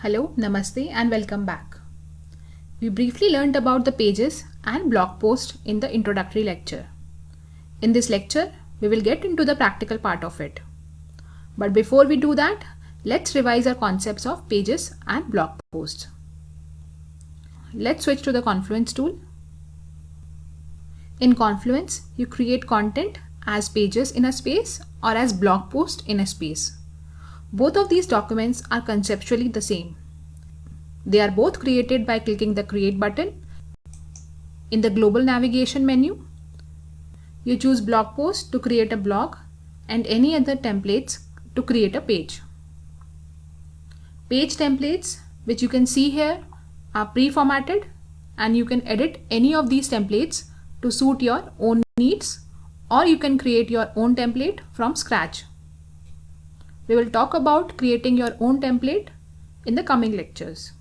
Hello, Namaste and welcome back. We briefly learned about the pages and blog post in the introductory lecture. In this lecture, we will get into the practical part of it. But before we do that, let's revise our concepts of pages and blog posts. Let's switch to the Confluence tool. In Confluence, you create content as pages in a space or as blog post in a space. Both of these documents are conceptually the same. They are both created by clicking the Create button. In the global navigation menu, you choose Blog Post to create a blog and any other templates to create a page. Page templates, which you can see here, are pre-formatted and you can edit any of these templates to suit your own needs, or you can create your own template from scratch. We will talk about creating your own template in the coming lectures.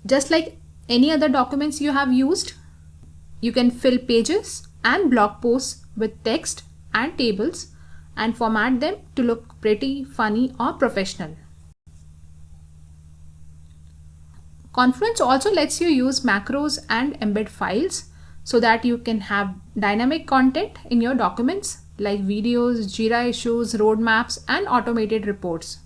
Just like any other documents you have used, you can fill pages and blog posts with text and tables and format them to look pretty, funny or professional. Confluence also lets you use macros and embed files so that you can have dynamic content in your documents like videos, Jira issues, roadmaps, and automated reports.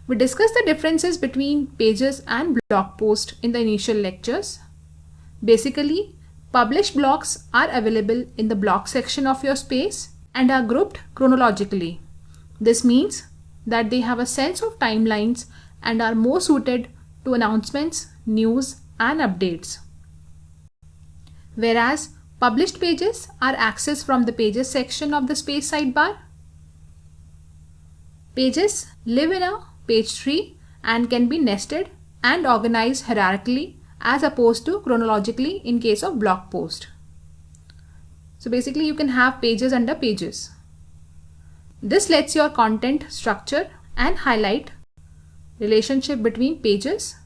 We discussed the differences between pages and blog posts in the initial lectures. Basically, published blogs are available in the blog section of your space and are grouped chronologically. This means that they have a sense of timelines and are more suited to announcements, news, and updates. Whereas published pages are accessed from the Pages section of the space sidebar. Pages live in a page tree and can be nested and organized hierarchically as opposed to chronologically in case of blog post. So basically you can have pages under pages. This lets your content structure and highlight relationship between pages.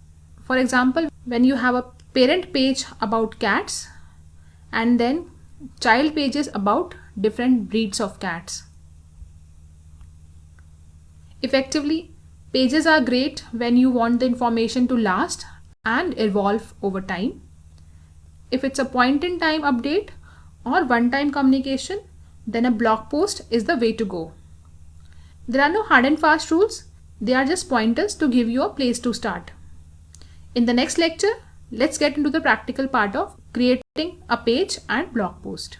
For example, when you have a parent page about cats and then child pages about different breeds of cats. Effectively, pages are great when you want the information to last and evolve over time. If it's a point-in-time update or one-time communication, then a blog post is the way to go. There are no hard and fast rules. They are just pointers to give you a place to start. In the next lecture, let's get into the practical part of creating a page and blog post.